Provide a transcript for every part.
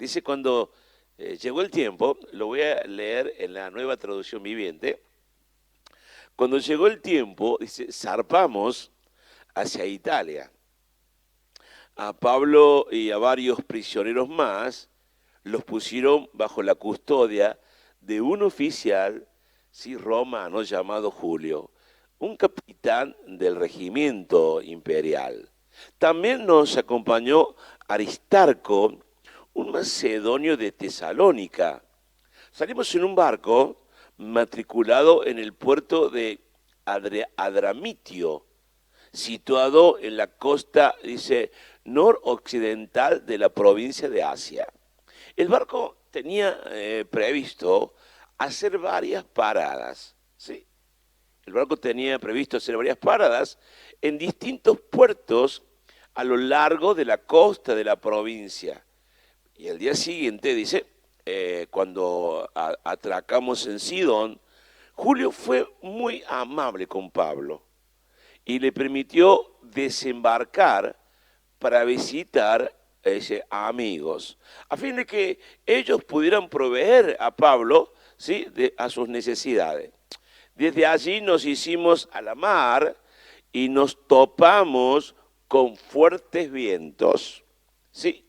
Dice, cuando llegó el tiempo, lo voy a leer en la Nueva Traducción Viviente. Cuando llegó el tiempo, dice, zarpamos hacia Italia. A Pablo y a varios prisioneros más los pusieron bajo la custodia de un oficial, sí, romano llamado Julio, un capitán del regimiento imperial. También nos acompañó Aristarco, un macedonio de Tesalónica. Salimos en un barco matriculado en el puerto de Adramitio, situado en la costa, dice, noroccidental de la provincia de Asia. El barco tenía previsto hacer varias paradas, ¿sí? El barco tenía previsto hacer varias paradas en distintos puertos a lo largo de la costa de la provincia. Y el día siguiente, dice, cuando atracamos en Sidón, Julio fue muy amable con Pablo y le permitió desembarcar para visitar amigos, a fin de que ellos pudieran proveer a Pablo, ¿sí?, a sus necesidades. Desde allí nos hicimos a la mar y nos topamos con fuertes vientos, ¿sí?,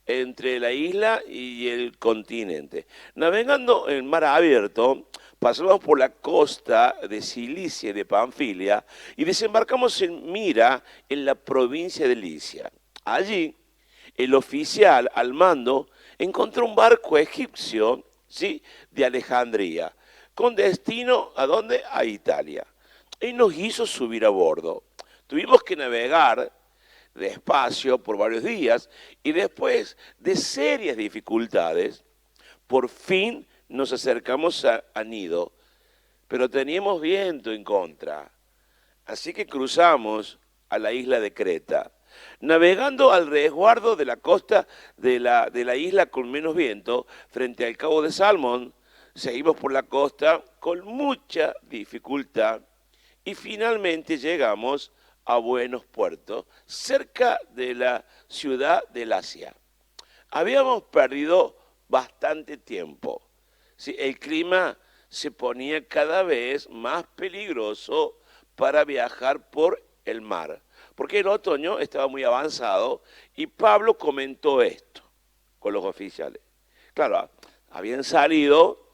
entre la isla y el continente. Navegando en mar abierto, pasamos por la costa de Cilicia y de Panfilia y desembarcamos en Mira, en la provincia de Licia. Allí, el oficial al mando encontró un barco egipcio, ¿sí?, de Alejandría, con destino ¿a dónde? A Italia. Y nos hizo subir a bordo. Tuvimos que navegar despacio por varios días y después de serias dificultades, por fin nos acercamos a Nido, pero teníamos viento en contra. Así que cruzamos a la isla de Creta. Navegando al resguardo de la costa de la isla con menos viento, frente al cabo de Salmón, seguimos por la costa con mucha dificultad y finalmente llegamos a buenos puertos, cerca de la ciudad de Lacia. Habíamos perdido bastante tiempo. ¿Sí? El clima se ponía cada vez más peligroso para viajar por el mar, porque el otoño estaba muy avanzado y Pablo comentó esto con los oficiales. Claro, habían salido,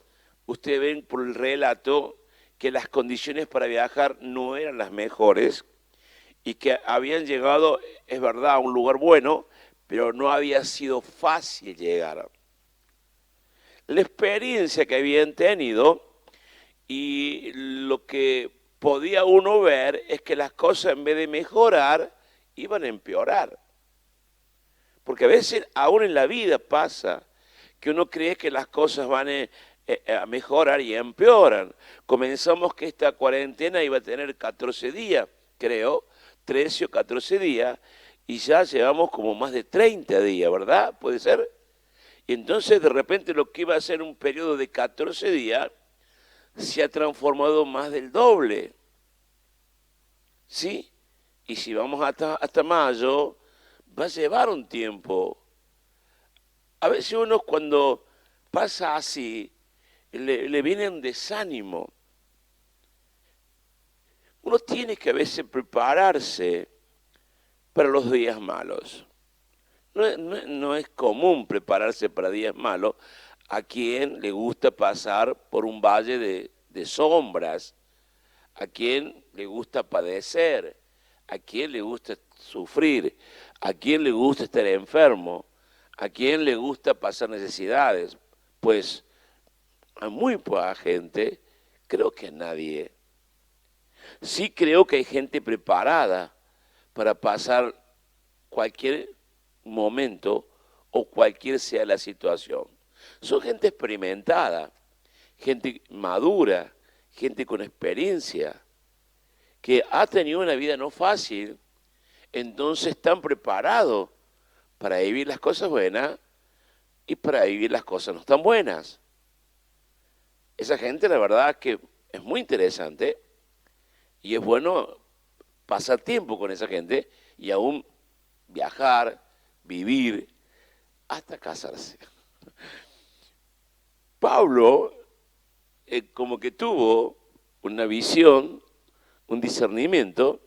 ustedes ven por el relato que las condiciones para viajar no eran las mejores y que habían llegado, es verdad, a un lugar bueno, pero no había sido fácil llegar. La experiencia que habían tenido y lo que podía uno ver es que las cosas en vez de mejorar iban a empeorar. Porque a veces aún en la vida pasa que uno cree que las cosas van a mejorar y empeoran. Comenzamos que esta cuarentena iba a tener 14 días, creo, 13 o 14 días, y ya llevamos como más de 30 días, ¿verdad? ¿Puede ser? Y entonces de repente lo que iba a ser un periodo de 14 días se ha transformado más del doble. ¿Sí? Y si vamos hasta mayo, va a llevar un tiempo. A veces uno cuando pasa así, le viene un desánimo. Uno tiene que a veces prepararse para los días malos. No es común prepararse para días malos a quien le gusta pasar por un valle de sombras, a quien le gusta padecer, a quien le gusta sufrir, a quien le gusta estar enfermo, a quien le gusta pasar necesidades. Pues a muy poca gente, creo que a nadie. Sí creo que hay gente preparada para pasar cualquier momento o cualquier sea la situación. Son gente experimentada, gente madura, gente con experiencia, que ha tenido una vida no fácil, entonces están preparados para vivir las cosas buenas y para vivir las cosas no tan buenas. Esa gente, la verdad, que es muy interesante y es bueno pasar tiempo con esa gente y aún viajar, vivir, hasta casarse. Pablo como que tuvo una visión, un discernimiento,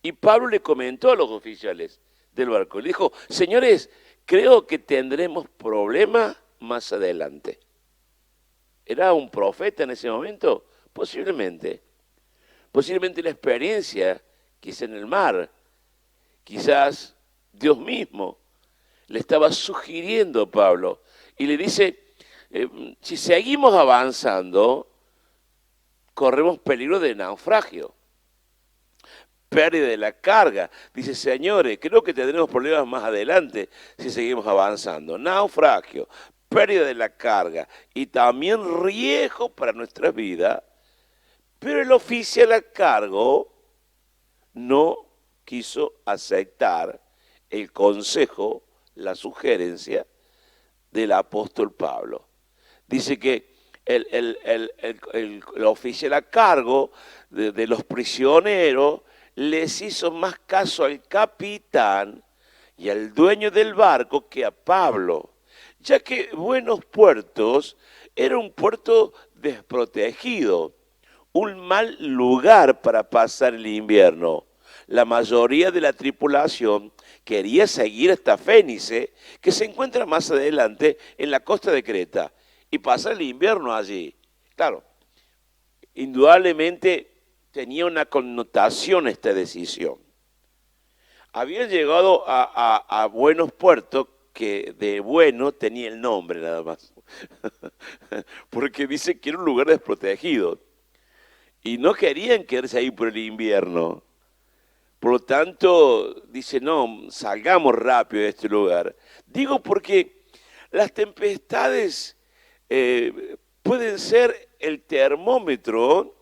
y Pablo le comentó a los oficiales del barco, le dijo, señores, creo que tendremos problemas más adelante. ¿Era un profeta en ese momento? Posiblemente. Posiblemente la experiencia, quizá en el mar, quizás Dios mismo le estaba sugiriendo a Pablo y le dice, si seguimos avanzando, corremos peligro de naufragio, pérdida de la carga. Dice, señores, creo que tendremos problemas más adelante si seguimos avanzando. Naufragio, pérdida de la carga y también riesgo para nuestra vida. Pero el oficial a cargo no quiso aceptar el consejo, la sugerencia del apóstol Pablo. Dice que el oficial a cargo de los prisioneros les hizo más caso al capitán y al dueño del barco que a Pablo, ya que Buenos Puertos era un puerto desprotegido, un mal lugar para pasar el invierno. La mayoría de la tripulación quería seguir hasta Fénice, que se encuentra más adelante en la costa de Creta, y pasar el invierno allí. Claro, indudablemente tenía una connotación esta decisión. Habían llegado a Buenos Puertos, que de bueno tenía el nombre nada más, porque dice que era un lugar desprotegido, y no querían quedarse ahí por el invierno. Por lo tanto, dice, no, salgamos rápido de este lugar. Digo porque las tempestades pueden ser el termómetro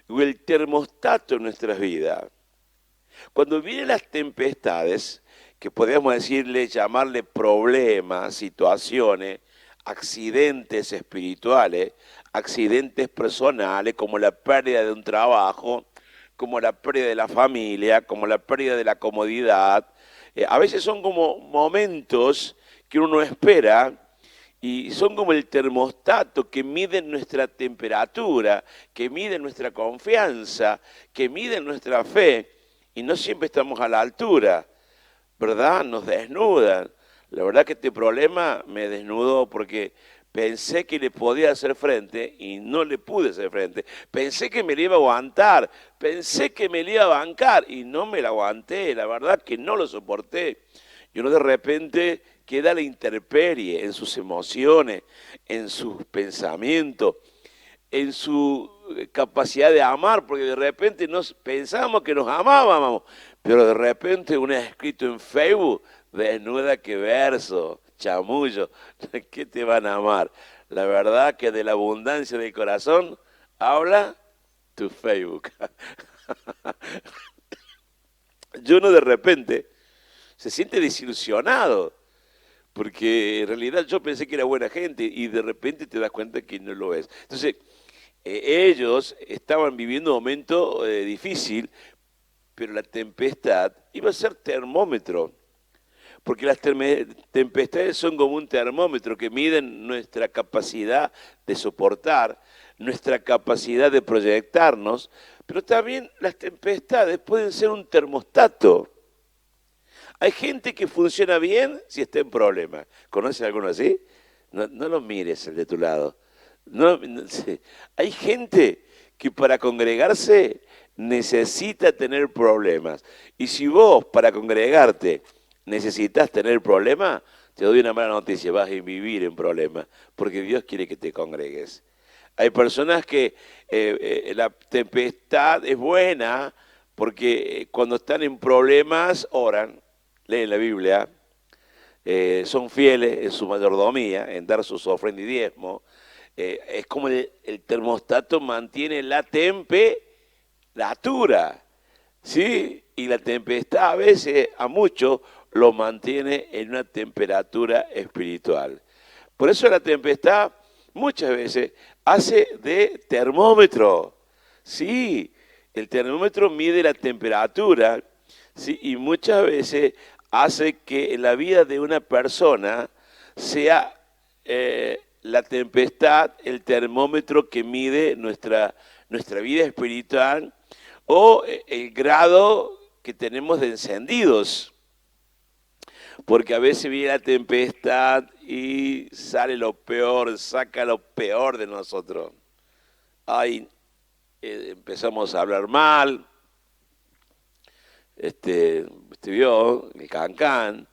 o el termostato en nuestras vidas. Cuando vienen las tempestades, que podemos llamarle problemas, situaciones, accidentes espirituales, accidentes personales, como la pérdida de un trabajo, como la pérdida de la familia, como la pérdida de la comodidad. A veces son como momentos que uno no espera y son como el termostato que mide nuestra temperatura, que mide nuestra confianza, que mide nuestra fe y no siempre estamos a la altura, ¿verdad? Nos desnudan. La verdad que este problema me desnudó porque pensé que le podía hacer frente y no le pude hacer frente. Pensé que me le iba a aguantar, pensé que me le iba a bancar y no me la aguanté. La verdad que no lo soporté. Y uno de repente queda a la intemperie en sus emociones, en sus pensamientos, en su capacidad de amar, porque de repente pensábamos que nos amábamos, pero de repente uno ha escrito en Facebook, desnuda que verso, chamullo, ¿qué te van a amar? La verdad que de la abundancia del corazón habla tu Facebook. Y uno de repente se siente desilusionado, porque en realidad yo pensé que era buena gente y de repente te das cuenta que no lo es. Entonces, ellos estaban viviendo un momento difícil, pero la tempestad iba a ser termómetro, porque las tempestades son como un termómetro que miden nuestra capacidad de soportar, nuestra capacidad de proyectarnos, pero también las tempestades pueden ser un termostato. Hay gente que funciona bien si está en problemas. ¿Conoces a alguno así? No lo mires el de tu lado. Sí. Hay gente que para congregarse necesita tener problemas. Y si vos para congregarte necesitas tener problemas, te doy una mala noticia, vas a vivir en problemas, porque Dios quiere que te congregues. Hay personas que la tempestad es buena porque cuando están en problemas oran, leen la Biblia, son fieles en su mayordomía, en dar sus ofrendas y diezmos. Es como el termostato mantiene la temperatura, ¿sí? Y la tempestad a veces, a muchos, lo mantiene en una temperatura espiritual. Por eso la tempestad muchas veces hace de termómetro. Sí, el termómetro mide la temperatura, ¿sí? Y muchas veces hace que en la vida de una persona sea la tempestad el termómetro que mide nuestra vida espiritual o el grado que tenemos de encendidos. Porque a veces viene la tempestad y sale lo peor, saca lo peor de nosotros. Ay, empezamos a hablar mal, vio, el cancán,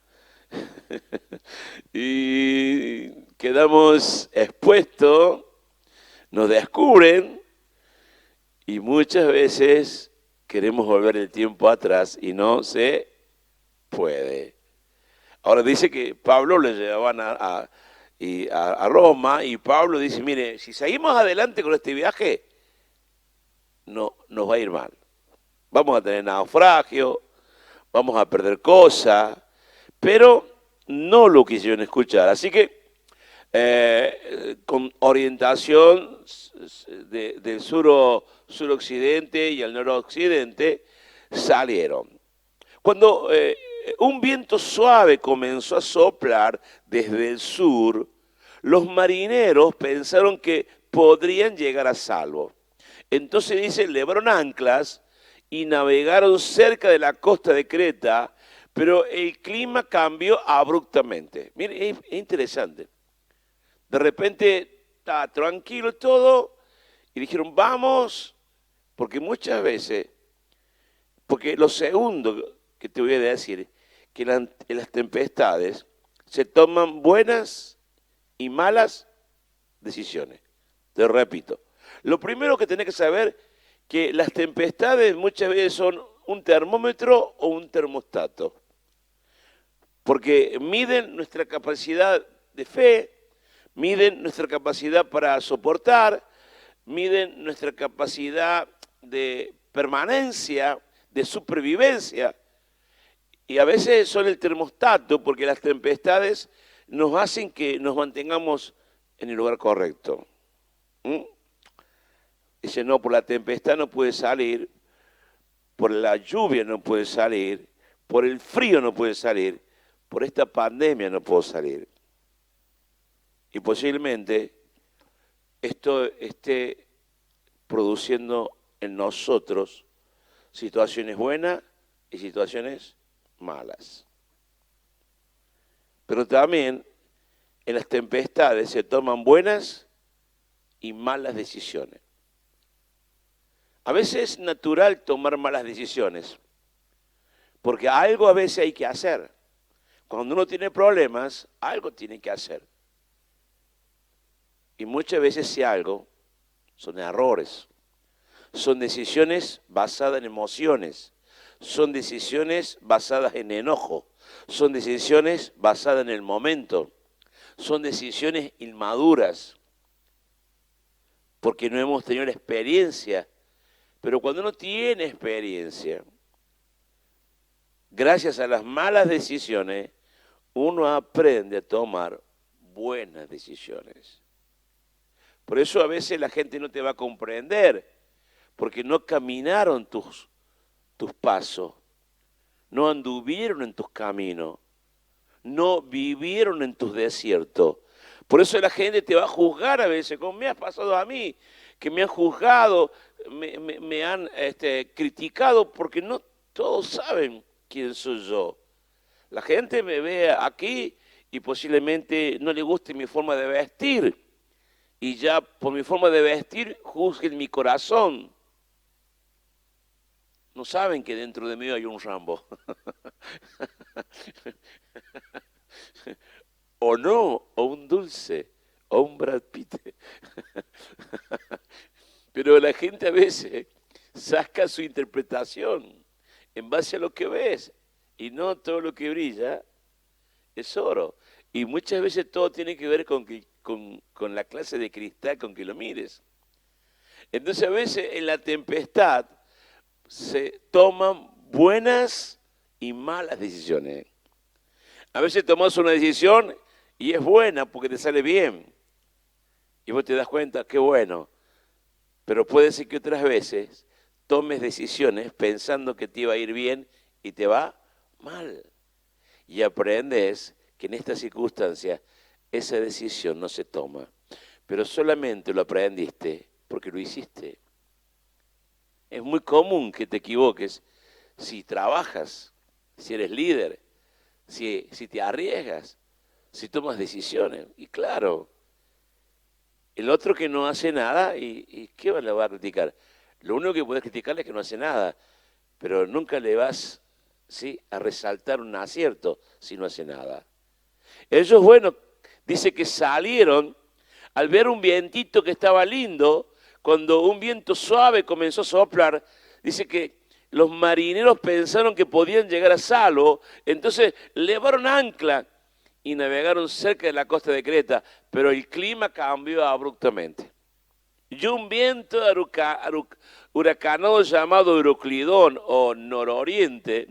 y quedamos expuestos, nos descubren y muchas veces queremos volver el tiempo atrás y no se puede. Ahora dice que Pablo le llevaban a Roma y Pablo dice, mire, si seguimos adelante con este viaje, no, nos va a ir mal. Vamos a tener naufragio, vamos a perder cosas, pero no lo quisieron escuchar. Así que con orientación del suroccidente y el noroccidente salieron. Cuando un viento suave comenzó a soplar desde el sur, los marineros pensaron que podrían llegar a salvo. Entonces dice, levaron anclas y navegaron cerca de la costa de Creta, pero el clima cambió abruptamente. Mire, es interesante. De repente está tranquilo todo y dijeron, vamos, porque muchas veces, porque lo segundo que te voy a decir, que en las tempestades se toman buenas y malas decisiones. Te repito, lo primero que tenés que saber que las tempestades muchas veces son un termómetro o un termostato, porque miden nuestra capacidad de fe, miden nuestra capacidad para soportar, miden nuestra capacidad de permanencia, de supervivencia, y a veces son el termostato, porque las tempestades nos hacen que nos mantengamos en el lugar correcto. Dice, no, por la tempestad no puede salir, por la lluvia no puede salir, por el frío no puede salir, por esta pandemia no puedo salir. Y posiblemente esto esté produciendo en nosotros situaciones buenas y situaciones malas. Pero también en las tempestades se toman buenas y malas decisiones. A veces es natural tomar malas decisiones, porque algo a veces hay que hacer. Cuando uno tiene problemas, algo tiene que hacer. Y muchas veces ese algo son errores, son decisiones basadas en emociones, son decisiones basadas en enojo, son decisiones basadas en el momento, son decisiones inmaduras, porque no hemos tenido la experiencia. Pero cuando uno tiene experiencia, gracias a las malas decisiones, uno aprende a tomar buenas decisiones. Por eso a veces la gente no te va a comprender, porque no caminaron tus pasos, no anduvieron en tus caminos, no vivieron en tus desiertos. Por eso la gente te va a juzgar a veces, como me ha pasado a mí, que me han juzgado, me han criticado, porque no todos saben quién soy yo. La gente me ve aquí y posiblemente no le guste mi forma de vestir, y ya por mi forma de vestir juzguen mi corazón. No saben que dentro de mí hay un Rambo. O no, o un Dulce, o un Brad Pitt. Pero la gente a veces saca su interpretación en base a lo que ves, y no todo lo que brilla es oro. Y muchas veces todo tiene que ver con la clase de cristal con que lo mires. Entonces a veces en la tempestad se toman buenas y malas decisiones. A veces tomas una decisión y es buena porque te sale bien. Y vos te das cuenta, qué bueno. Pero puede ser que otras veces tomes decisiones pensando que te iba a ir bien y te va mal. Y aprendes que en estas circunstancias esa decisión no se toma. pero solamente lo aprendiste porque lo hiciste. Es muy común que te equivoques si trabajas, si eres líder, si te arriesgas, si tomas decisiones. Y claro, el otro que no hace nada, ¿y qué le va a criticar? Lo único que puedes criticarle es que no hace nada, pero nunca le vas, ¿sí?, a resaltar un acierto si no hace nada. Ellos, bueno, dice que salieron al ver un vientito que estaba lindo, cuando un viento suave comenzó a soplar, dice que los marineros pensaron que podían llegar a salvo, entonces levaron ancla y navegaron cerca de la costa de Creta, pero el clima cambió abruptamente. Y un viento huracanado llamado Euroclidón o nororiente,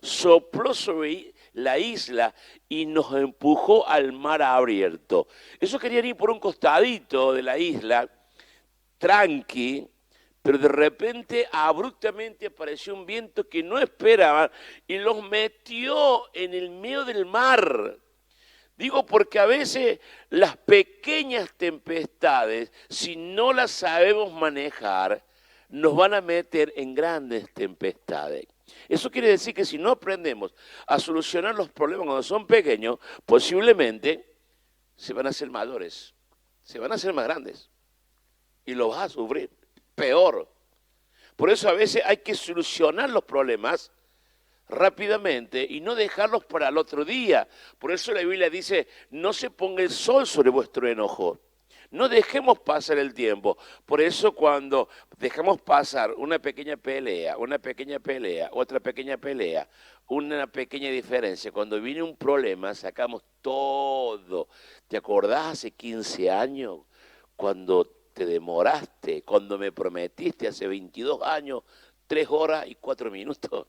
sopló sobre la isla y nos empujó al mar abierto. Ellos querían ir por un costadito de la isla, tranqui, pero de repente abruptamente apareció un viento que no esperaban y los metió en el medio del mar. Digo porque a veces las pequeñas tempestades, si no las sabemos manejar, nos van a meter en grandes tempestades. Eso quiere decir que si no aprendemos a solucionar los problemas cuando son pequeños, posiblemente se van a hacer mayores, se van a hacer más grandes y lo vas a sufrir peor. Por eso a veces hay que solucionar los problemas rápidamente y no dejarlos para el otro día. Por eso la Biblia dice, no se ponga el sol sobre vuestro enojo. No dejemos pasar el tiempo. Por eso cuando dejamos pasar una pequeña pelea, otra pequeña pelea, una pequeña diferencia, cuando viene un problema sacamos todo. ¿Te acordás hace 15 años cuando te demoraste, cuando me prometiste hace 22 años, 3 horas y 4 minutos?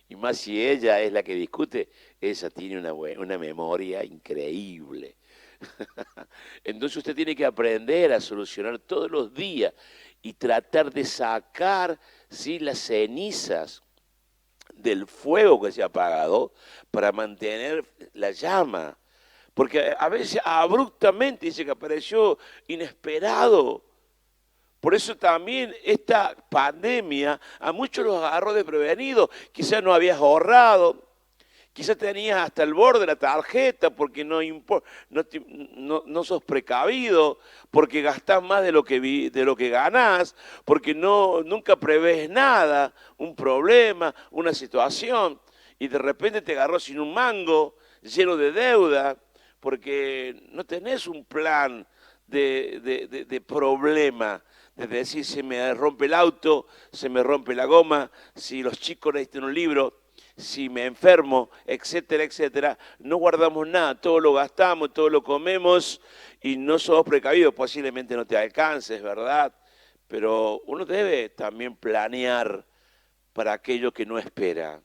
Y más si ella es la que discute, ella tiene una memoria increíble. Entonces usted tiene que aprender a solucionar todos los días y tratar de sacar, ¿sí?, las cenizas del fuego que se ha apagado para mantener la llama. Porque a veces abruptamente dice que apareció inesperado. Por eso también esta pandemia a muchos los agarró desprevenidos. Quizás no habías ahorrado, quizás tenías hasta el borde de la tarjeta porque no sos precavido, porque gastás más de lo que ganás, porque nunca prevés nada, un problema, una situación, y de repente te agarró sin un mango, lleno de deuda, porque no tenés un plan de problema. Es decir, se me rompe el auto, se me rompe la goma, si los chicos necesitan un libro, si me enfermo, etcétera, etcétera. No guardamos nada, todo lo gastamos, todo lo comemos y no somos precavidos. Posiblemente no te alcances, ¿verdad? Pero uno debe también planear para aquello que no espera.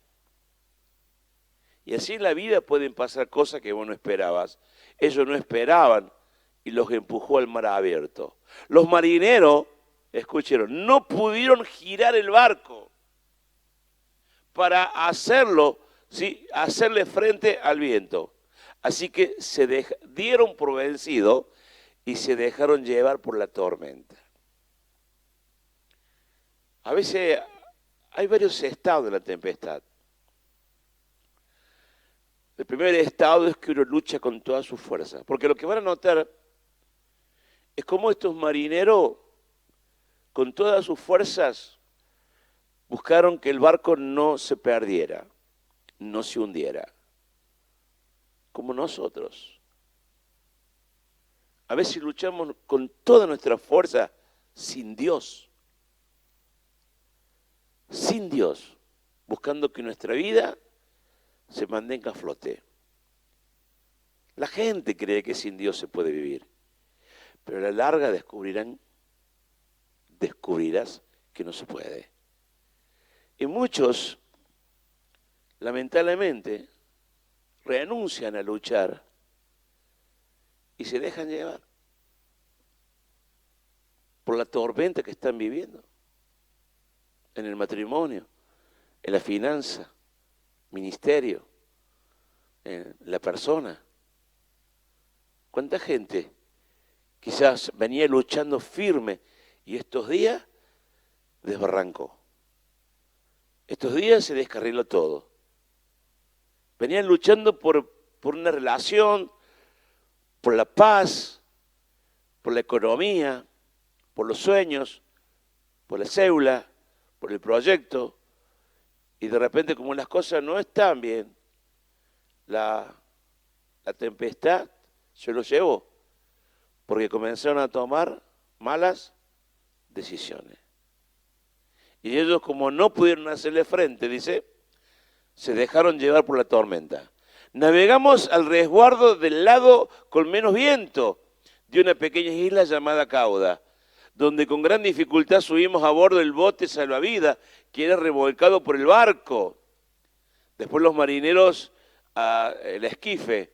Y así en la vida pueden pasar cosas que vos no esperabas. Ellos no esperaban y los empujó al mar abierto. Los marineros, escucharon, no pudieron girar el barco para hacerlo, ¿sí?, hacerle frente al viento. Así que se dieron por vencidos y se dejaron llevar por la tormenta. A veces hay varios estados de la tempestad. El primer estado es que uno lucha con toda su fuerza, porque lo que van a notar es cómo estos marineros, con todas sus fuerzas, buscaron que el barco no se perdiera, no se hundiera, como nosotros. A veces luchamos con toda nuestra fuerza sin Dios, buscando que nuestra vida se mantenga a flote. La gente cree que sin Dios se puede vivir, pero a la larga descubrirás que no se puede. Y muchos, lamentablemente, renuncian a luchar y se dejan llevar por la tormenta que están viviendo en el matrimonio, en la finanza, ministerio, en la persona. ¿Cuánta gente Quizás venía luchando firme y estos días desbarrancó. Estos días se descarriló todo. Venían luchando por una relación, por la paz, por la economía, por los sueños, por la cédula, por el proyecto, y de repente como las cosas no están bien, la tempestad se lo llevó, porque comenzaron a tomar malas decisiones. Y ellos, como no pudieron hacerle frente, dice, se dejaron llevar por la tormenta. Navegamos al resguardo del lado con menos viento de una pequeña isla llamada Cauda, donde con gran dificultad subimos a bordo del bote salvavidas que era revolcado por el barco. Después los marineros, el esquife,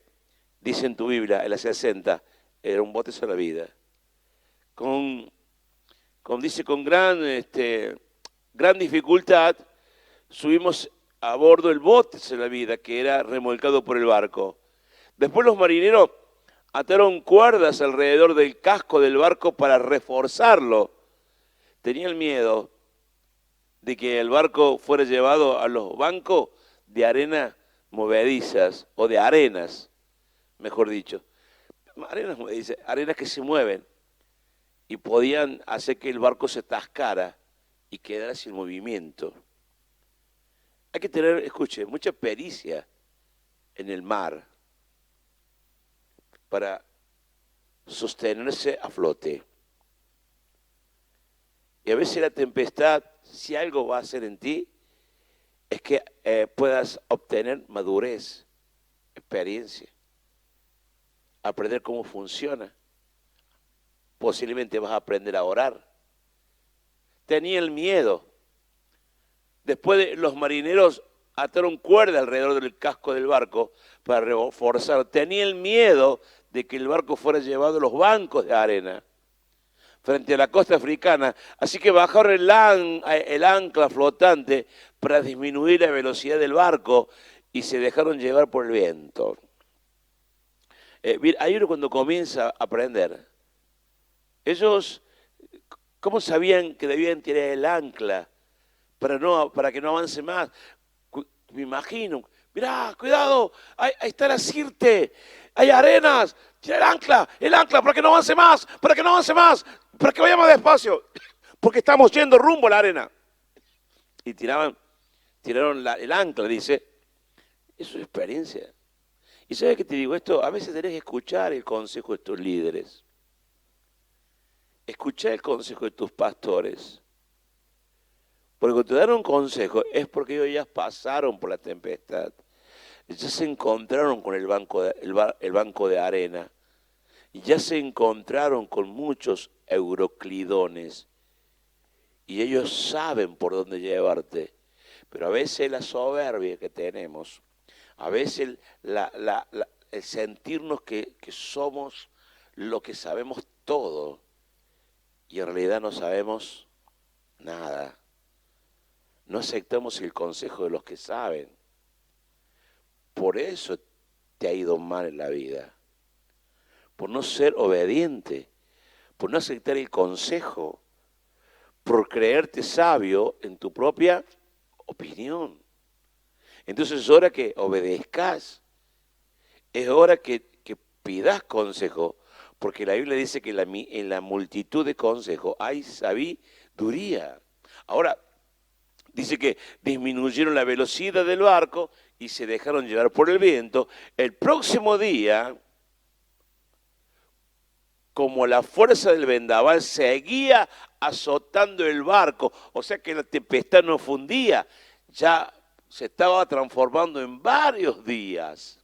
dice en tu Biblia, en la 60, era un bote salvavidas. Dice, con gran dificultad subimos a bordo del bote salvavidas que era remolcado por el barco. Después los marineros ataron cuerdas alrededor del casco del barco para reforzarlo. Tenían miedo de que el barco fuera llevado a los bancos de arena movedizas, o de arenas, mejor dicho. Arenas movedizas, arenas que se mueven, y podían hacer que el barco se atascara y quedara sin movimiento. Hay que tener, escuche, mucha pericia en el mar para sostenerse a flote. Y a veces la tempestad, si algo va a hacer en ti, es que puedas obtener madurez, experiencia, aprender cómo funciona. Posiblemente vas a aprender a orar. Tenía el miedo. Después los marineros ataron cuerda alrededor del casco del barco para reforzar. Tenía el miedo de que el barco fuera llevado a los bancos de arena frente a la costa africana, así que bajaron el ancla flotante para disminuir la velocidad del barco y se dejaron llevar por el viento. Ahí uno cuando comienza a aprender, ellos, ¿cómo sabían que debían tirar el ancla para que no avance más? Me imagino, mirá, cuidado, ahí está la Sirte, hay arenas, tira el ancla, para que no avance más, para que no avance más, para que vayamos despacio, porque estamos yendo rumbo a la arena. Y tiraron el ancla, dice, eso es experiencia. Y ¿sabes qué te digo esto? A veces tenés que escuchar el consejo de tus líderes, escuchar el consejo de tus pastores. Porque cuando te dan un consejo es porque ellos ya pasaron por la tempestad, ya se encontraron con el banco de arena, y ya se encontraron con muchos euroclidones, y ellos saben por dónde llevarte. Pero a veces la soberbia que tenemos, a veces el sentirnos que somos lo que sabemos todo, y en realidad no sabemos nada. No aceptamos el consejo de los que saben. Por eso te ha ido mal en la vida. Por no ser obediente, por no aceptar el consejo, por creerte sabio en tu propia opinión. Entonces es hora que obedezcas, es hora que pidas consejo, porque la Biblia dice que en la multitud de consejos hay sabiduría. Ahora, dice que disminuyeron la velocidad del barco y se dejaron llevar por el viento. El próximo día, como la fuerza del vendaval seguía azotando el barco, o sea que la tempestad no fue un día, ya se estaba transformando en varios días.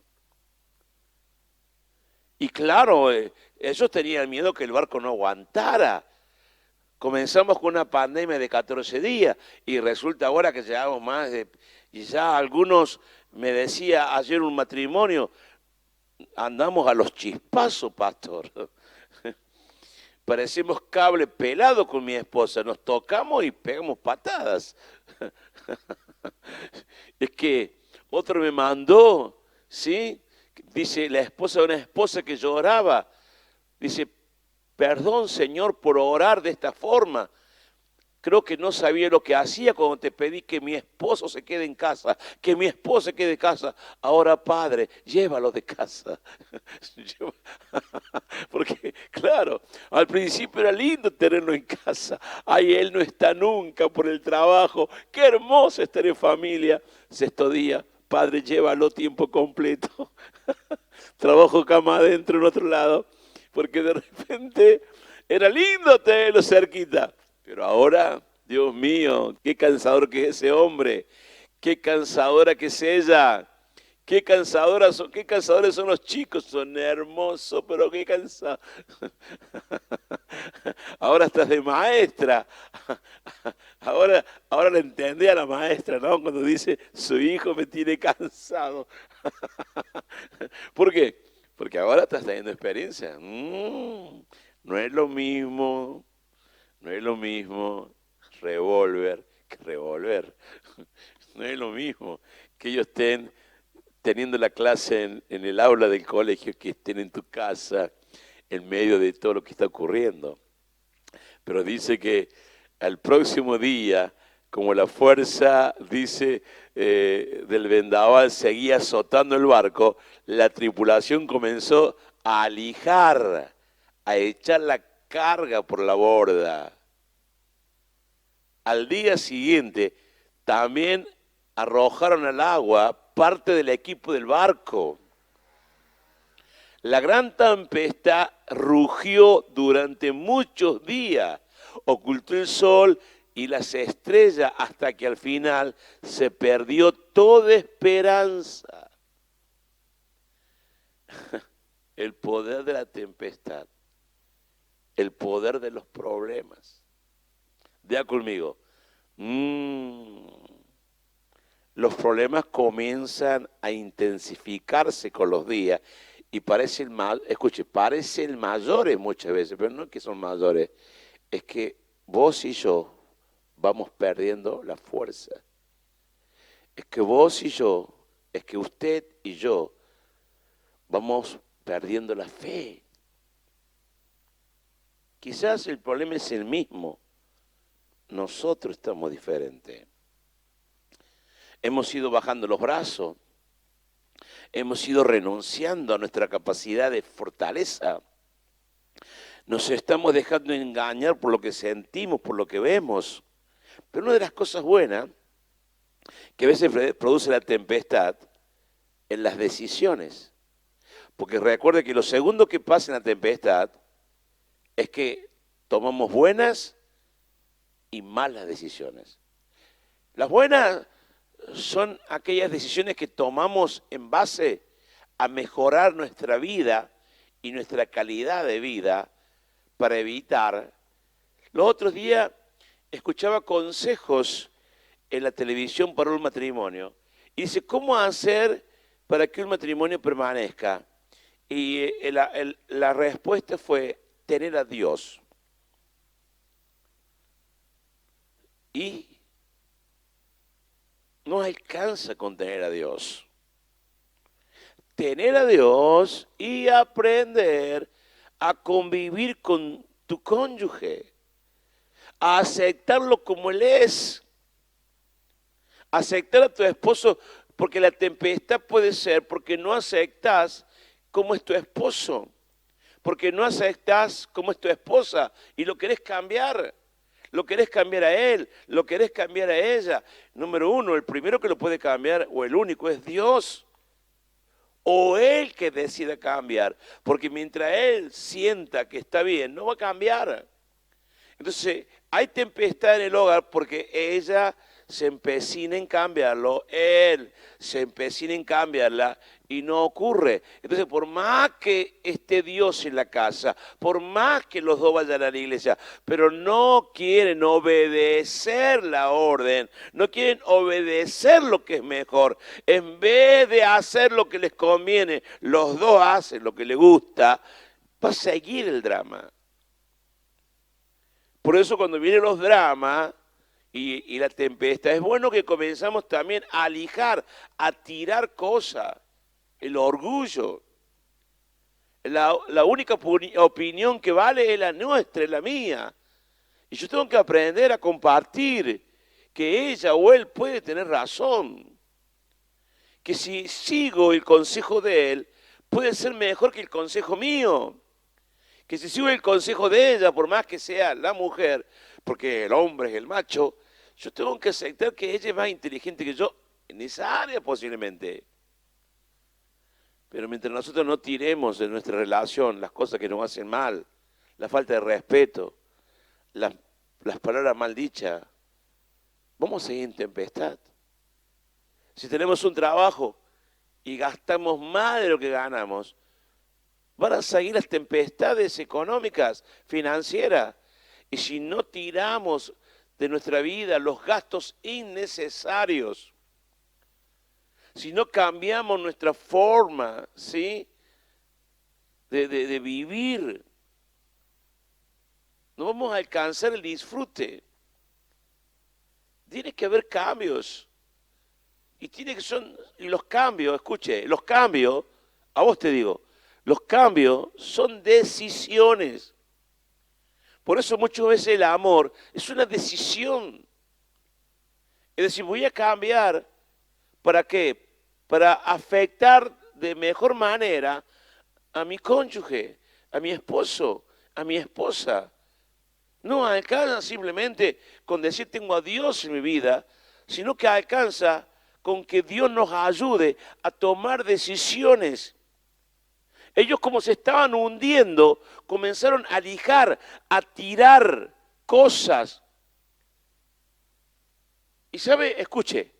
Y claro, ellos tenían miedo que el barco no aguantara. Comenzamos con una pandemia de 14 días y resulta ahora que llevamos más de... Y ya algunos, me decía ayer un matrimonio, andamos a los chispazos, pastor. Parecemos cable pelado con mi esposa, nos tocamos y pegamos patadas. Es que otro me mandó, ¿sí? Dice la esposa de una esposa que lloraba, dice, Perdón, Señor, por orar de esta forma. Creo que no sabía lo que hacía cuando te pedí que mi esposo se quede en casa, que mi esposa se quede en casa. Ahora, Padre, llévalo de casa. Porque, claro, al principio era lindo tenerlo en casa. Ay, él no está nunca por el trabajo. Qué hermoso estar en familia. Sexto día, Padre, llévalo tiempo completo. Trabajo cama adentro en otro lado. Porque de repente era lindo tenerlo cerquita. Pero ahora, Dios mío, qué cansador que es ese hombre, qué cansadora que es ella, qué cansadores son los chicos, son hermosos, pero qué cansados. Ahora estás de maestra, ahora le entendí a la maestra, ¿no? Cuando dice, su hijo me tiene cansado. ¿Por qué? Porque ahora estás teniendo experiencia. No es lo mismo. No es lo mismo revólver que revolver. No es lo mismo que ellos estén teniendo la clase en el aula del colegio, que estén en tu casa en medio de todo lo que está ocurriendo. Pero dice que al próximo día, como la fuerza, dice, del vendaval seguía azotando el barco, la tripulación comenzó a alijar, a echar la carga por la borda. Al día siguiente también arrojaron al agua parte del equipo del barco. La gran tempestad rugió durante muchos días, ocultó el sol y las estrellas hasta que al final se perdió toda esperanza. El poder de la tempestad, el poder de los problemas. Vea conmigo, los problemas comienzan a intensificarse con los días y parecen mayores muchas veces, pero no es que son mayores, es que vos y yo vamos perdiendo la fuerza. Es que vos y yo, es que usted y yo vamos perdiendo la fe. Quizás el problema es el mismo. Nosotros estamos diferentes. Hemos ido bajando los brazos, hemos ido renunciando a nuestra capacidad de fortaleza. Nos estamos dejando engañar por lo que sentimos, por lo que vemos. Pero una de las cosas buenas que a veces produce la tempestad en las decisiones. Porque recuerde que lo segundo que pasa en la tempestad es que tomamos buenas y malas decisiones. Las buenas son aquellas decisiones que tomamos en base a mejorar nuestra vida y nuestra calidad de vida para evitar. Los otros días escuchaba consejos en la televisión para un matrimonio y dice, ¿cómo hacer para que un matrimonio permanezca? Y la respuesta fue tener a Dios. Y no alcanza con tener a Dios. Tener a Dios y aprender a convivir con tu cónyuge, a aceptarlo como Él es, aceptar a tu esposo, porque la tempestad puede ser porque no aceptas cómo es tu esposo, porque no aceptas cómo es tu esposa y lo querés cambiar. Lo querés cambiar a él, lo querés cambiar a ella. Número uno, el primero que lo puede cambiar, o el único, es Dios. O él que decida cambiar. Porque mientras él sienta que está bien, no va a cambiar. Entonces, hay tempestad en el hogar porque ella se empecina en cambiarlo, él se empecina en cambiarla y no ocurre. Entonces, por más que esté Dios en la casa, por más que los dos vayan a la iglesia, pero no quieren obedecer la orden, no quieren obedecer lo que es mejor, en vez de hacer lo que les conviene, los dos hacen lo que les gusta, va a seguir el drama. Por eso cuando vienen los dramas y la tempestad, es bueno que comenzamos también a lijar, a tirar cosas. El orgullo la única opinión que vale es la nuestra, es la mía. Y yo tengo que aprender a compartir que ella o él puede tener razón. Que si sigo el consejo de él, puede ser mejor que el consejo mío. Que si sigo el consejo de ella, por más que sea la mujer, porque el hombre es el macho, yo tengo que aceptar que ella es más inteligente que yo en esa área posiblemente. Pero mientras nosotros no tiremos de nuestra relación las cosas que nos hacen mal, la falta de respeto, las palabras mal dichas, vamos a seguir en tempestad. Si tenemos un trabajo y gastamos más de lo que ganamos, van a seguir las tempestades económicas, financieras. Y si no tiramos de nuestra vida los gastos innecesarios, si no cambiamos nuestra forma, ¿sí?, de vivir, no vamos a alcanzar el disfrute. Tiene que haber cambios. Y los cambios, escuche, los cambios, a vos te digo, los cambios son decisiones. Por eso muchas veces el amor es una decisión. Es decir, voy a cambiar, ¿para qué? Para afectar de mejor manera a mi cónyuge, a mi esposo, a mi esposa. No alcanza simplemente con decir tengo a Dios en mi vida, sino que alcanza con que Dios nos ayude a tomar decisiones. Ellos, como se estaban hundiendo, comenzaron a lijar, a tirar cosas. Y sabe, escuche,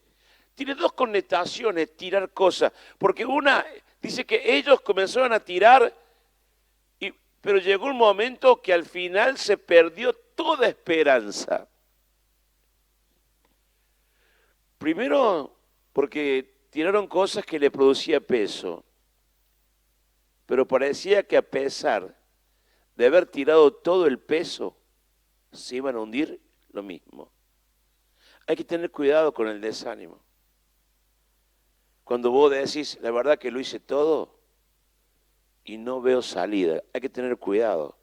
tiene dos connotaciones tirar cosas, porque una dice que ellos comenzaron a tirar, pero llegó un momento que al final se perdió toda esperanza. Primero, porque tiraron cosas que le producía peso, pero parecía que a pesar de haber tirado todo el peso, se iban a hundir lo mismo. Hay que tener cuidado con el desánimo. Cuando vos decís, la verdad que lo hice todo y no veo salida, hay que tener cuidado.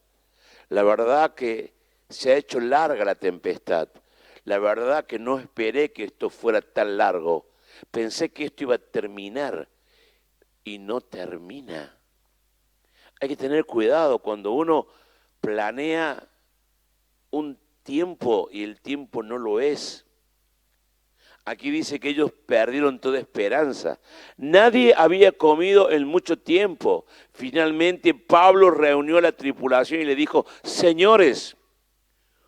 La verdad que se ha hecho larga la tempestad. La verdad que no esperé que esto fuera tan largo. Pensé que esto iba a terminar y no termina. Hay que tener cuidado cuando uno planea un tiempo y el tiempo no lo es. Aquí dice que ellos perdieron toda esperanza. Nadie había comido en mucho tiempo. Finalmente Pablo reunió a la tripulación y le dijo, señores,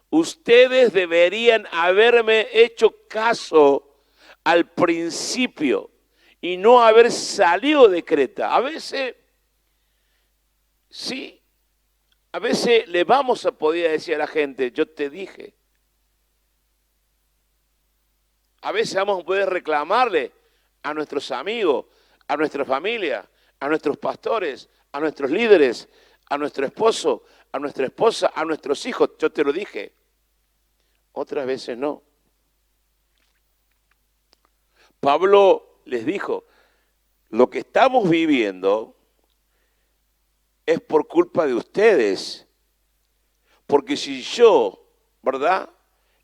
ustedes deberían haberme hecho caso al principio y no haber salido de Creta. A veces, sí, a veces le vamos a poder decir a la gente, yo te dije. A veces vamos a poder reclamarle a nuestros amigos, a nuestra familia, a nuestros pastores, a nuestros líderes, a nuestro esposo, a nuestra esposa, a nuestros hijos. Yo te lo dije. Otras veces no. Pablo les dijo, lo que estamos viviendo es por culpa de ustedes. Porque si yo, ¿verdad?,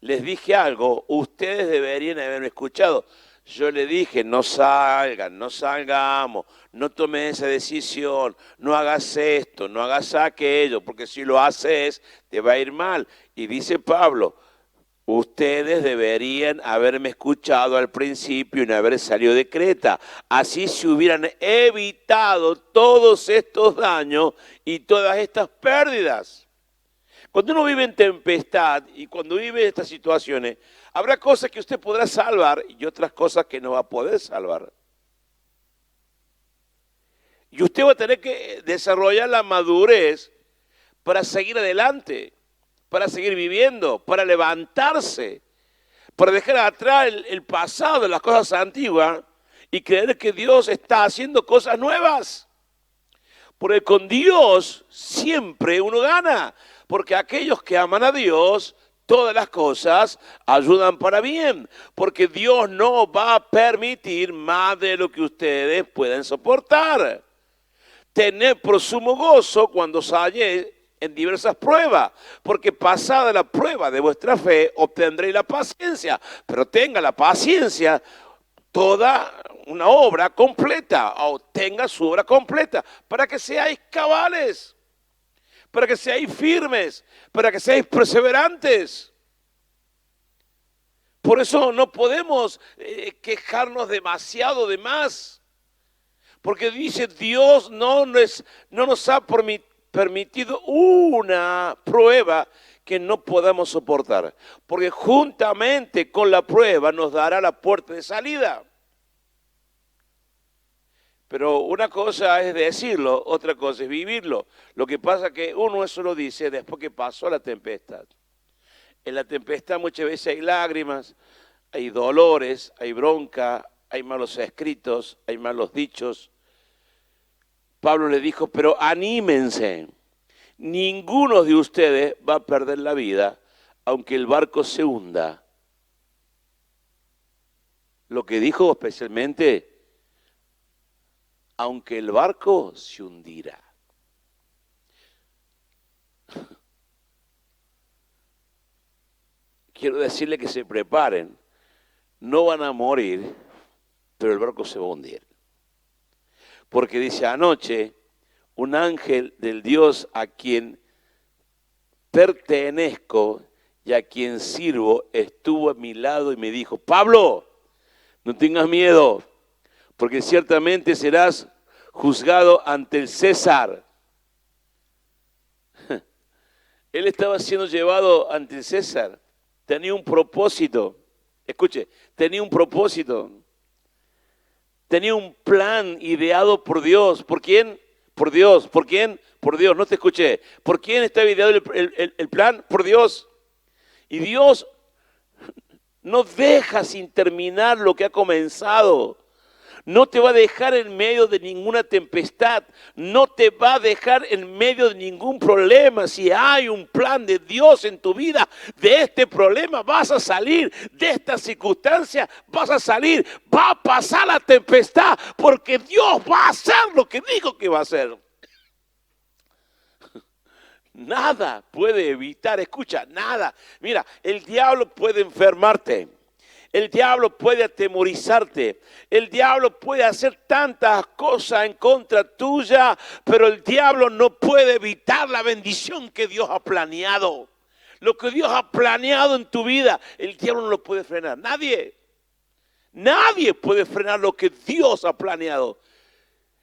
les dije algo, ustedes deberían haberme escuchado. Yo le dije, no salgan, no salgamos, no tomes esa decisión, no hagas esto, no hagas aquello, porque si lo haces te va a ir mal. Y dice Pablo, ustedes deberían haberme escuchado al principio y no haber salido de Creta. Así se hubieran evitado todos estos daños y todas estas pérdidas. Cuando uno vive en tempestad y cuando vive estas situaciones, habrá cosas que usted podrá salvar y otras cosas que no va a poder salvar. Y usted va a tener que desarrollar la madurez para seguir adelante, para seguir viviendo, para levantarse, para dejar atrás el pasado, las cosas antiguas y creer que Dios está haciendo cosas nuevas. Porque con Dios siempre uno gana. Porque aquellos que aman a Dios, todas las cosas ayudan para bien. Porque Dios no va a permitir más de lo que ustedes pueden soportar. tened por sumo gozo cuando os halléis en diversas pruebas, porque pasada la prueba de vuestra fe obtendréis la paciencia, pero tenga la paciencia toda una obra completa, o tenga su obra completa, para que seáis cabales, para que seáis firmes, para que seáis perseverantes. Por eso no podemos quejarnos demasiado de más, porque dice Dios no nos ha permitido una prueba que no podamos soportar, porque juntamente con la prueba nos dará la puerta de salida. Pero una cosa es decirlo, otra cosa es vivirlo. Lo que pasa es que uno eso lo dice después que pasó la tempestad. En la tempestad muchas veces hay lágrimas, hay dolores, hay bronca, hay malos escritos, hay malos dichos. Pablo le dijo, pero anímense, ninguno de ustedes va a perder la vida, aunque el barco se hunda. Lo que dijo especialmente, aunque el barco se hundirá. Quiero decirle que se preparen, no van a morir, pero el barco se va a hundir. Porque dice, anoche un ángel del Dios a quien pertenezco y a quien sirvo estuvo a mi lado y me dijo, Pablo, no tengas miedo, porque ciertamente serás juzgado ante el César. Él estaba siendo llevado ante el César. Tenía un propósito. Escuche, tenía un propósito. Tenía un plan ideado por Dios. ¿Por quién? Por Dios. ¿Por quién? Por Dios. No te escuché. ¿Por quién está ideado el plan? Por Dios. Y Dios no deja sin terminar lo que ha comenzado. No te va a dejar en medio de ninguna tempestad, no te va a dejar en medio de ningún problema. Si hay un plan de Dios en tu vida, de este problema vas a salir, de esta circunstancia vas a salir, va a pasar la tempestad, porque Dios va a hacer lo que dijo que va a hacer. Nada puede evitar, escucha, nada. Mira, el diablo puede enfermarte. El diablo puede atemorizarte, el diablo puede hacer tantas cosas en contra tuya, pero el diablo no puede evitar la bendición que Dios ha planeado. Lo que Dios ha planeado en tu vida, el diablo no lo puede frenar. Nadie puede frenar lo que Dios ha planeado.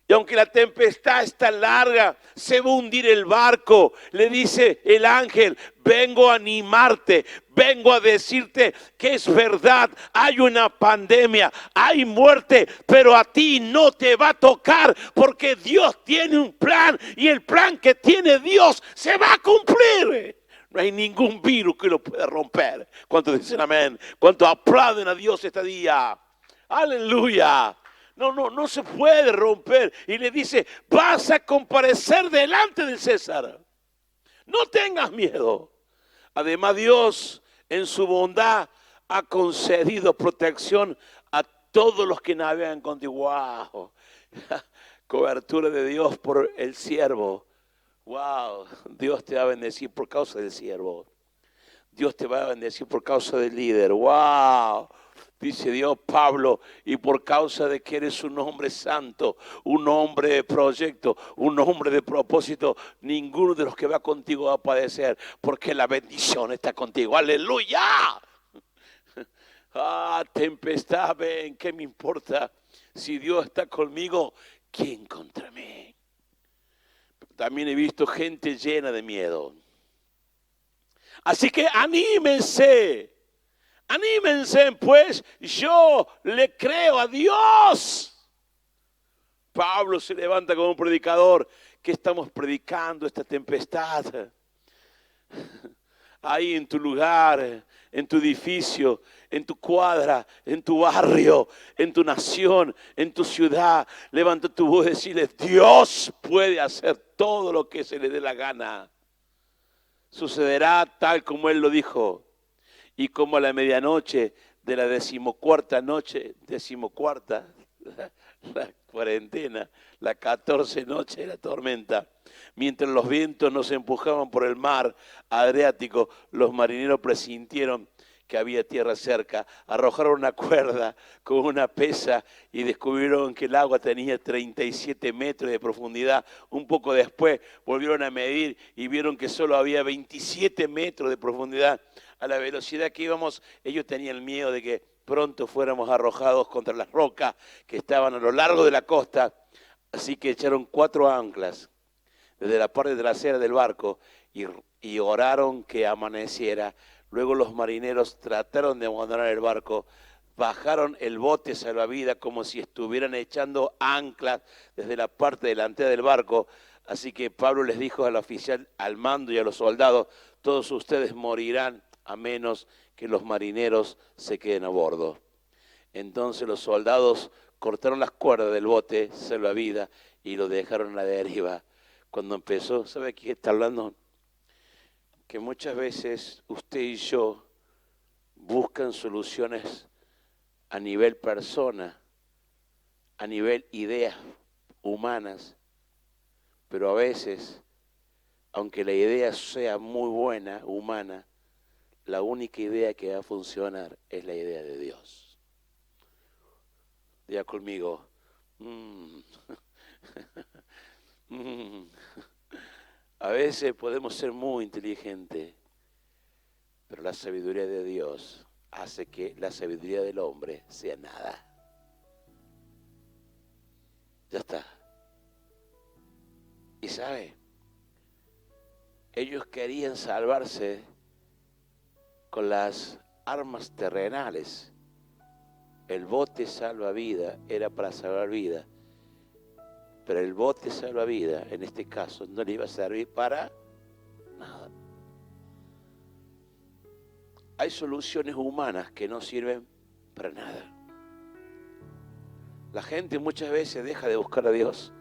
Y aunque la tempestad está larga, se va a hundir el barco. Le dice el ángel, vengo a animarte, vengo a decirte que es verdad. Hay una pandemia, hay muerte, pero a ti no te va a tocar porque Dios tiene un plan y el plan que tiene Dios se va a cumplir. No hay ningún virus que lo pueda romper. ¿Cuántos dicen amén? ¿Cuántos aplauden a Dios este día? Aleluya. No se puede romper. Y le dice, vas a comparecer delante del César. No tengas miedo. Además, Dios en su bondad ha concedido protección a todos los que navegan contigo. ¡Wow! Cobertura de Dios por el siervo. ¡Wow! Dios te va a bendecir por causa del siervo. Dios te va a bendecir por causa del líder. ¡Wow! Dice Dios, Pablo, y por causa de que eres un hombre santo, un hombre de proyecto, un hombre de propósito, ninguno de los que va contigo va a padecer, porque la bendición está contigo. ¡Aleluya! Tempestad, ven, ¿qué me importa? Si Dios está conmigo, ¿quién contra mí? También he visto gente llena de miedo. Así que anímense. Anímense, pues yo le creo a Dios. Pablo se levanta como un predicador. ¿Qué estamos predicando esta tempestad? Ahí en tu lugar, en tu edificio, en tu cuadra, en tu barrio, en tu nación, en tu ciudad. Levanta tu voz y decirle, Dios puede hacer todo lo que se le dé la gana. Sucederá tal como Él lo dijo. Y como a la medianoche de la decimocuarta noche, la cuarentena, la 14 noche de la tormenta, mientras los vientos nos empujaban por el mar Adriático, los marineros presintieron que había tierra cerca, arrojaron una cuerda con una pesa y descubrieron que el agua tenía 37 metros de profundidad. Un poco después volvieron a medir y vieron que solo había 27 metros de profundidad. A la velocidad que íbamos, ellos tenían miedo de que pronto fuéramos arrojados contra las rocas que estaban a lo largo de la costa. Así que echaron 4 anclas desde la parte trasera del barco y oraron que amaneciera. Luego los marineros trataron de abandonar el barco, bajaron el bote salvavidas como si estuvieran echando anclas desde la parte delantera del barco. Así que Pablo les dijo al oficial, al mando y a los soldados, todos ustedes morirán a menos que los marineros se queden a bordo. Entonces los soldados cortaron las cuerdas del bote salvavidas y lo dejaron a la deriva. Cuando empezó, ¿sabe qué está hablando? Que muchas veces usted y yo buscan soluciones a nivel persona, a nivel ideas humanas, pero a veces, aunque la idea sea muy buena, humana, la única idea que va a funcionar es la idea de Dios. Diga conmigo, a veces podemos ser muy inteligentes, pero la sabiduría de Dios hace que la sabiduría del hombre sea nada. Ya está. Y sabe, ellos querían salvarse con las armas terrenales. El bote salvavidas era para salvar vida, pero el bote salvavidas, en este caso, no le iba a servir para nada. Hay soluciones humanas que no sirven para nada. La gente muchas veces deja de buscar a Dios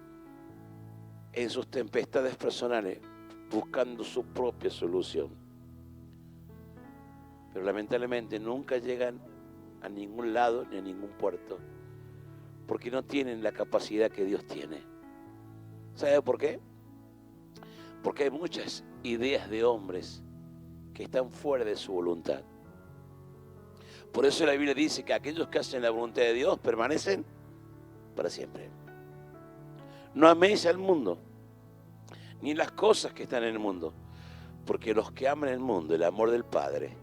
en sus tempestades personales, buscando su propia solución. Pero lamentablemente nunca llegan a ningún lado ni a ningún puerto, porque no tienen la capacidad que Dios tiene. ¿Sabe por qué? Porque hay muchas ideas de hombres que están fuera de su voluntad. Por eso la Biblia dice que aquellos que hacen la voluntad de Dios permanecen para siempre. No améis al mundo, ni las cosas que están en el mundo, porque los que aman el mundo, el amor del Padre,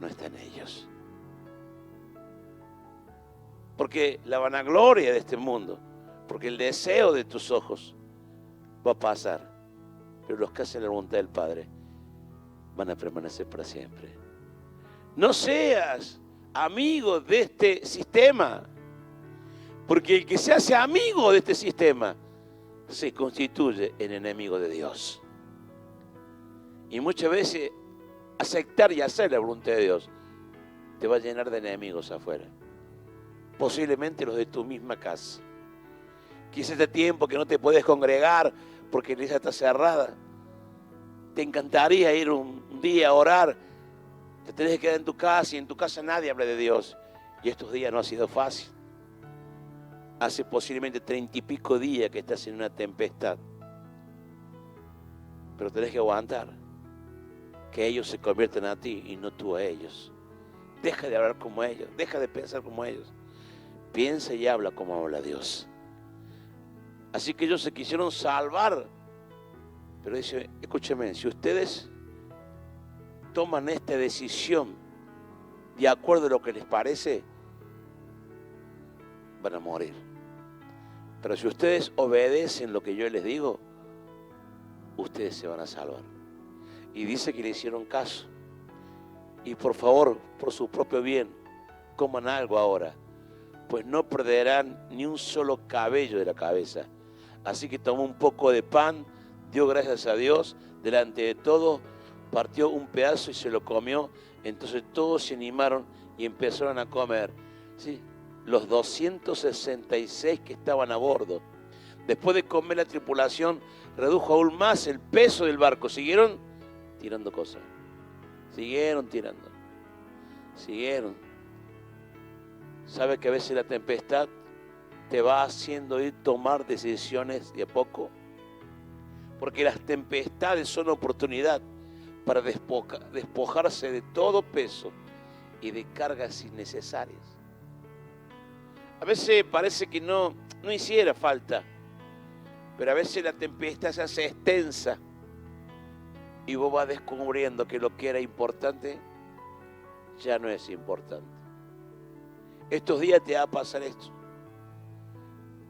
no está en ellos. Porque la vanagloria de este mundo, porque el deseo de tus ojos va a pasar, pero los que hacen la voluntad del Padre van a permanecer para siempre. No seas amigo de este sistema, porque el que se hace amigo de este sistema se constituye en enemigo de Dios. Y muchas veces aceptar y hacer la voluntad de Dios te va a llenar de enemigos afuera. Posiblemente los de tu misma casa. Quizás este tiempo que no te puedes congregar porque la iglesia está cerrada. Te encantaría ir un día a orar. Te tenés que quedar en tu casa y en tu casa nadie habla de Dios. Y estos días no ha sido fácil. Hace posiblemente 30 y pico días que estás en una tempestad. Pero tenés que aguantar. Que ellos se conviertan a ti y no tú a ellos. Deja de hablar como ellos. Deja de pensar como ellos. Piensa y habla como habla Dios. Así que ellos se quisieron salvar. Pero dice, escúcheme, si ustedes toman esta decisión de acuerdo a lo que les parece, van a morir. Pero si ustedes obedecen lo que yo les digo, ustedes se van a salvar. Y dice que le hicieron caso. Y por favor, por su propio bien, coman algo ahora, pues no perderán ni un solo cabello de la cabeza. Así que tomó un poco de pan, dio gracias a Dios, delante de todos, partió un pedazo y se lo comió. Entonces todos se animaron y empezaron a comer. ¿Sí? Los 266 que estaban a bordo. Después de comer, la tripulación redujo aún más el peso del barco. Siguieron tirando cosas. Siguieron tirando. Siguieron. ¿Sabe que a veces la tempestad te va haciendo ir tomar decisiones de a poco. Porque las tempestades son oportunidad para despojarse de todo peso y de cargas innecesarias. A veces parece que no hiciera falta, pero a veces la tempestad se hace extensa y vos vas descubriendo que lo que era importante ya no es importante. Estos días te va a pasar esto.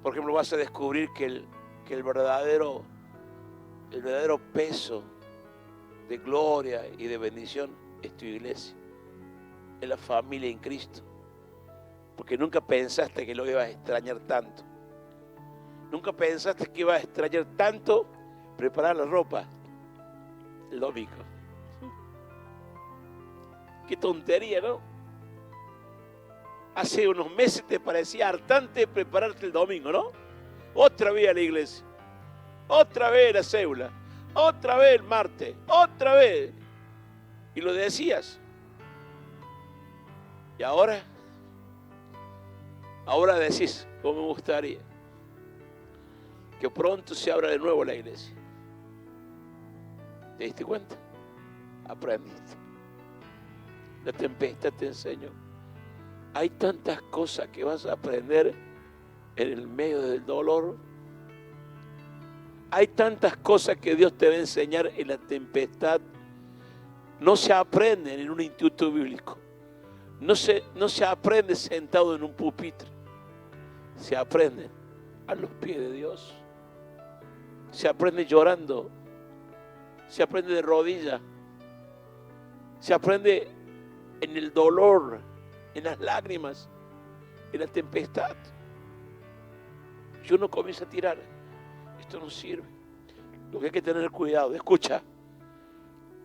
Por ejemplo, vas a descubrir que el verdadero peso de gloria y de bendición es tu iglesia, es la familia en Cristo. Porque nunca pensaste que lo ibas a extrañar tanto. Nunca pensaste que ibas a extrañar tanto preparar la ropa el domingo. Qué tontería, ¿no? Hace unos meses te parecía hartante prepararte el domingo, ¿no? Otra vez a la iglesia, otra vez la célula, otra vez el martes, otra vez. Y lo decías. Y ahora decís, ¿cómo me gustaría que pronto se abra de nuevo la iglesia? ¿Te diste cuenta? Aprendiste. La tempestad te enseñó. Hay tantas cosas que vas a aprender en el medio del dolor. Hay tantas cosas que Dios te va a enseñar en la tempestad. No se aprenden en un instituto bíblico. No se aprende sentado en un pupitre. Se aprende a los pies de Dios. Se aprende llorando. Se aprende de rodillas. Se aprende en el dolor, en las lágrimas, en la tempestad. Si uno comienza a tirar, esto no sirve. Lo que hay que tener cuidado, escucha,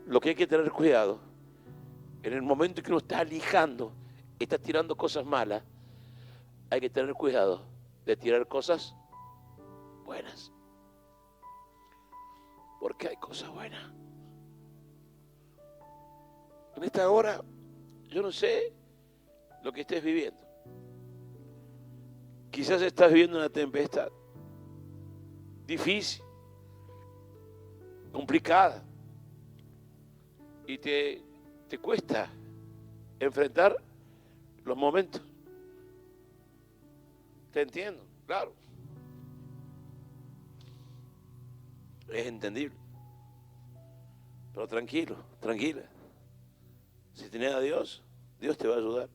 lo que hay que tener cuidado, en el momento en que uno está lijando, está tirando cosas malas, hay que tener cuidado de tirar cosas buenas. Porque hay cosas buenas. En esta hora, yo no sé lo que estés viviendo. Quizás estás viviendo una tempestad difícil, complicada, y te cuesta enfrentar los momentos. Te entiendo, claro. Es entendible. Pero tranquilo, tranquila. Si tenés a Dios, Dios te va a ayudar.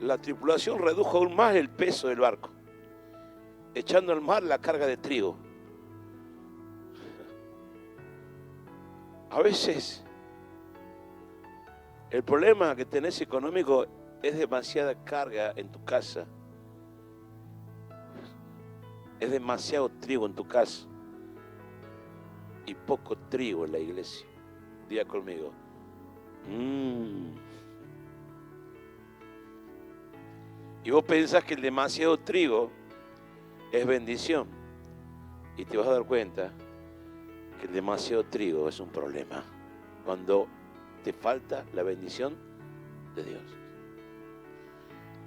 La tripulación redujo aún más el peso del barco, echando al mar la carga de trigo. A veces el problema que tenés económico es demasiada carga en tu casa. Es demasiado trigo en tu casa y poco trigo en la iglesia. Diga conmigo. Y vos pensás que el demasiado trigo es bendición. Y te vas a dar cuenta que el demasiado trigo es un problema cuando te falta la bendición de Dios.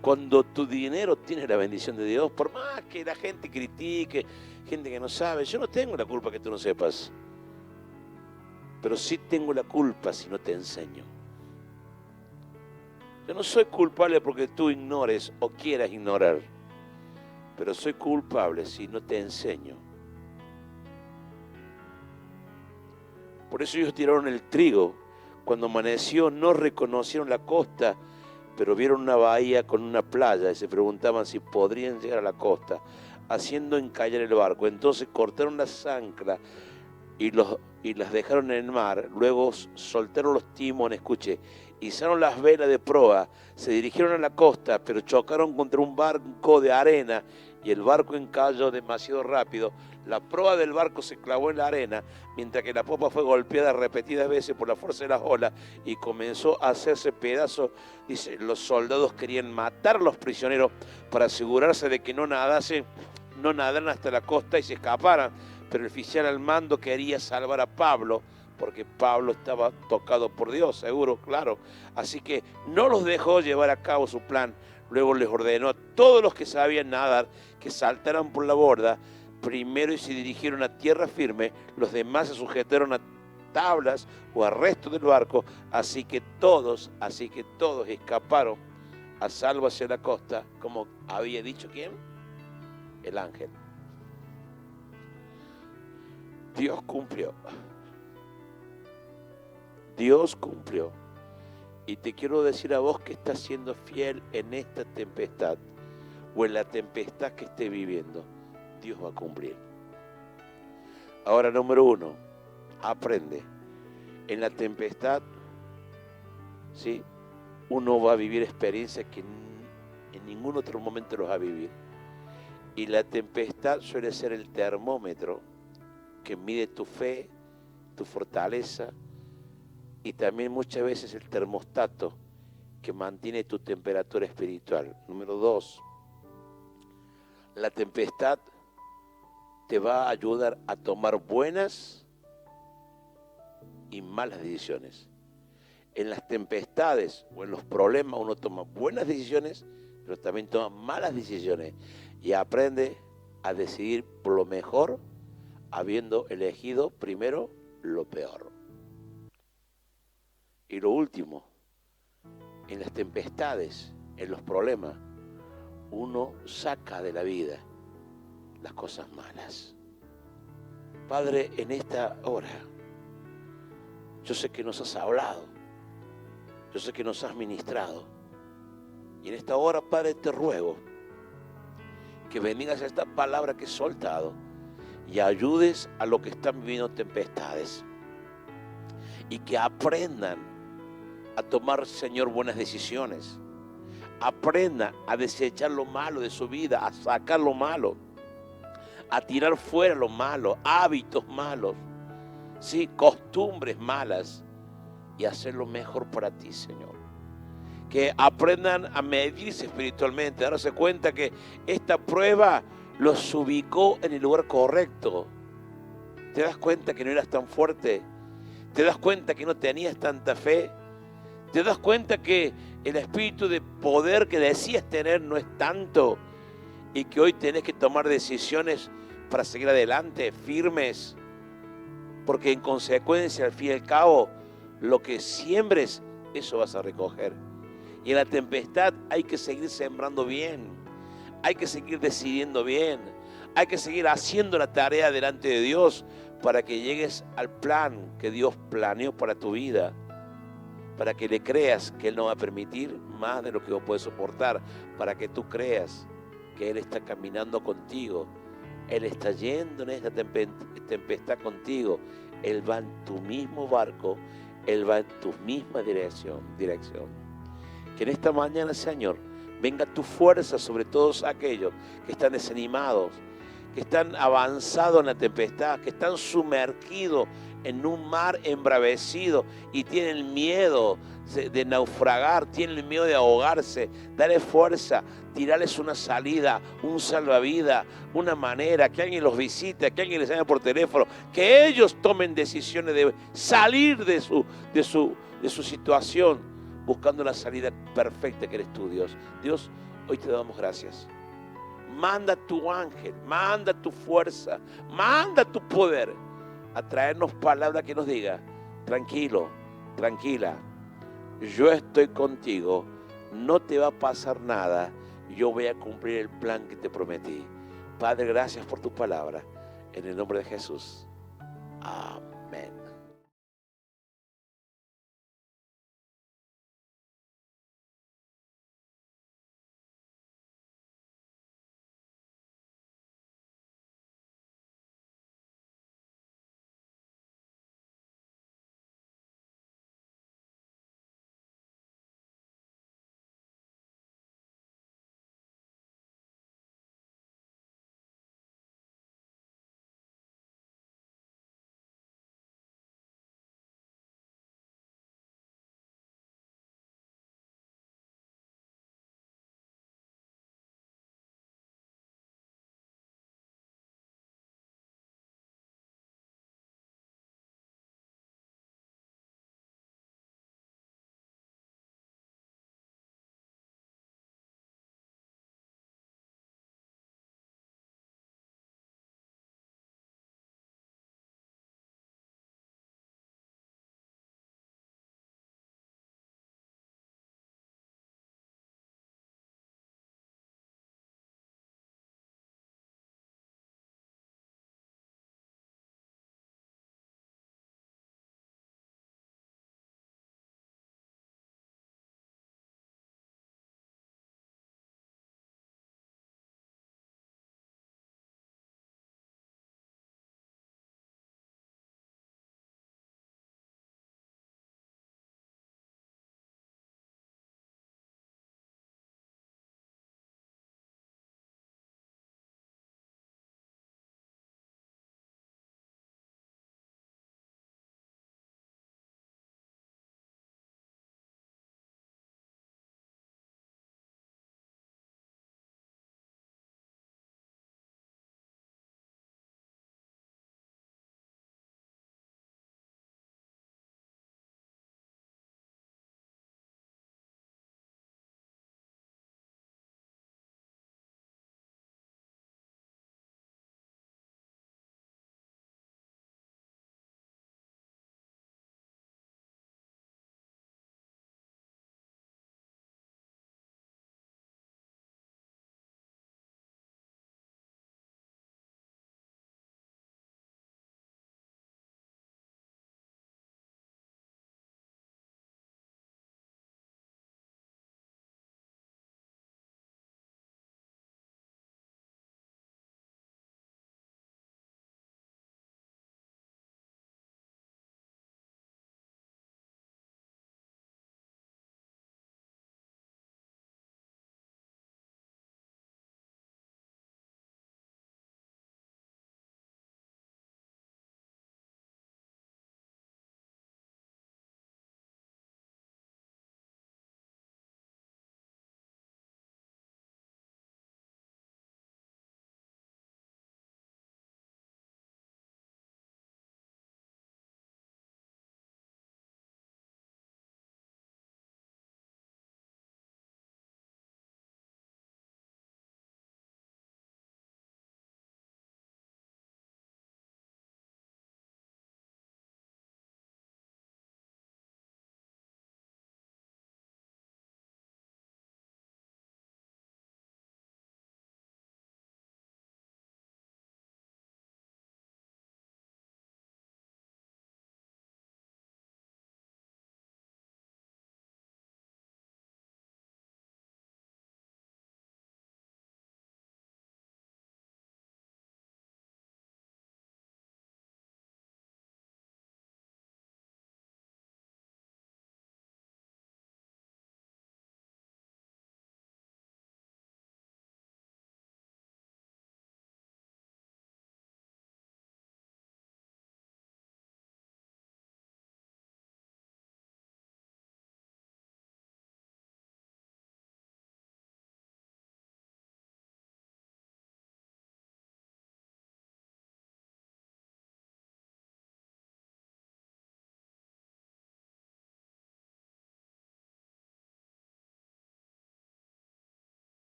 Cuando tu dinero tiene la bendición de Dios, por más que la gente critique, gente que no sabe, yo no tengo la culpa que tú no sepas. Pero sí tengo la culpa si no te enseño. Yo no soy culpable porque tú ignores o quieras ignorar, pero soy culpable si no te enseño. Por eso ellos tiraron el trigo. Cuando amaneció no reconocieron la costa, pero vieron una bahía con una playa y se preguntaban si podrían llegar a la costa, haciendo encallar el barco. Entonces cortaron las anclas y las dejaron en el mar. Luego soltaron los timones, escuche, izaron las velas de proa, se dirigieron a la costa, pero chocaron contra un barco de arena y el barco encalló demasiado rápido. La proa del barco se clavó en la arena, mientras que la popa fue golpeada repetidas veces por la fuerza de las olas y comenzó a hacerse pedazos. Dice, los soldados querían matar a los prisioneros para asegurarse de que no nadaran hasta la costa y se escaparan, pero el oficial al mando quería salvar a Pablo, porque Pablo estaba tocado por Dios, seguro, claro. Así que no los dejó llevar a cabo su plan. Luego les ordenó a todos los que sabían nadar que saltaran por la borda primero y se dirigieron a tierra firme. Los demás se sujetaron a tablas o a restos del barco, así que todos escaparon a salvo hacia la costa, como había dicho ¿quién? El ángel. Dios cumplió. Dios cumplió. Y te quiero decir a vos que estás siendo fiel en esta tempestad o en la tempestad que esté viviendo, Dios va a cumplir. Ahora, número 1, aprende. En la tempestad, ¿sí?, uno va a vivir experiencias que en ningún otro momento los va a vivir. Y la tempestad suele ser el termómetro que mide tu fe, tu fortaleza, y también muchas veces el termostato que mantiene tu temperatura espiritual. Número 2, la tempestad te va a ayudar a tomar buenas y malas decisiones. En las tempestades o en los problemas uno toma buenas decisiones, pero también toma malas decisiones y aprende a decidir por lo mejor, habiendo elegido primero lo peor. Y lo último, en las tempestades, en los problemas, uno saca de la vida las cosas malas. Padre, en esta hora, yo sé que nos has hablado, yo sé que nos has ministrado, y en esta hora, Padre, te ruego que bendigas esta palabra que he soltado y ayudes a los que están viviendo tempestades, y que aprendan a tomar, Señor, buenas decisiones. Aprendan a desechar lo malo de su vida, a sacar lo malo, a tirar fuera lo malo, hábitos malos, ¿sí?, costumbres malas, y hacer lo mejor para ti, Señor. Que aprendan a medirse espiritualmente, a darse cuenta que esta prueba los ubicó en el lugar correcto. ¿Te das cuenta que no eras tan fuerte? ¿Te das cuenta que no tenías tanta fe? ¿Te das cuenta que el espíritu de poder que decías tener no es tanto? Y que hoy tenés que tomar decisiones para seguir adelante, firmes. Porque en consecuencia, al fin y al cabo, lo que siembres, eso vas a recoger. Y en la tempestad hay que seguir sembrando bien. Hay que seguir decidiendo bien. Hay que seguir haciendo la tarea delante de Dios para que llegues al plan que Dios planeó para tu vida. Para que le creas que Él no va a permitir más de lo que vos puedes soportar, para que tú creas que Él está caminando contigo, Él está yendo en esta tempestad contigo, Él va en tu mismo barco, Él va en tu misma dirección. Que en esta mañana, Señor, venga tu fuerza sobre todos aquellos que están desanimados, que están avanzados en la tempestad, que están sumergidos en un mar embravecido y tienen miedo de naufragar, tienen miedo de ahogarse. Dale fuerza, tirarles una salida, un salvavidas, una manera, que alguien los visite, que alguien les llame por teléfono, que ellos tomen decisiones de salir de su situación, buscando la salida perfecta que eres tú, Dios. Dios, hoy te damos gracias. Manda tu ángel, manda tu fuerza, manda tu poder a traernos palabra que nos diga: tranquilo, tranquila, yo estoy contigo, no te va a pasar nada, yo voy a cumplir el plan que te prometí. Padre, gracias por tu palabra, en el nombre de Jesús. Amén.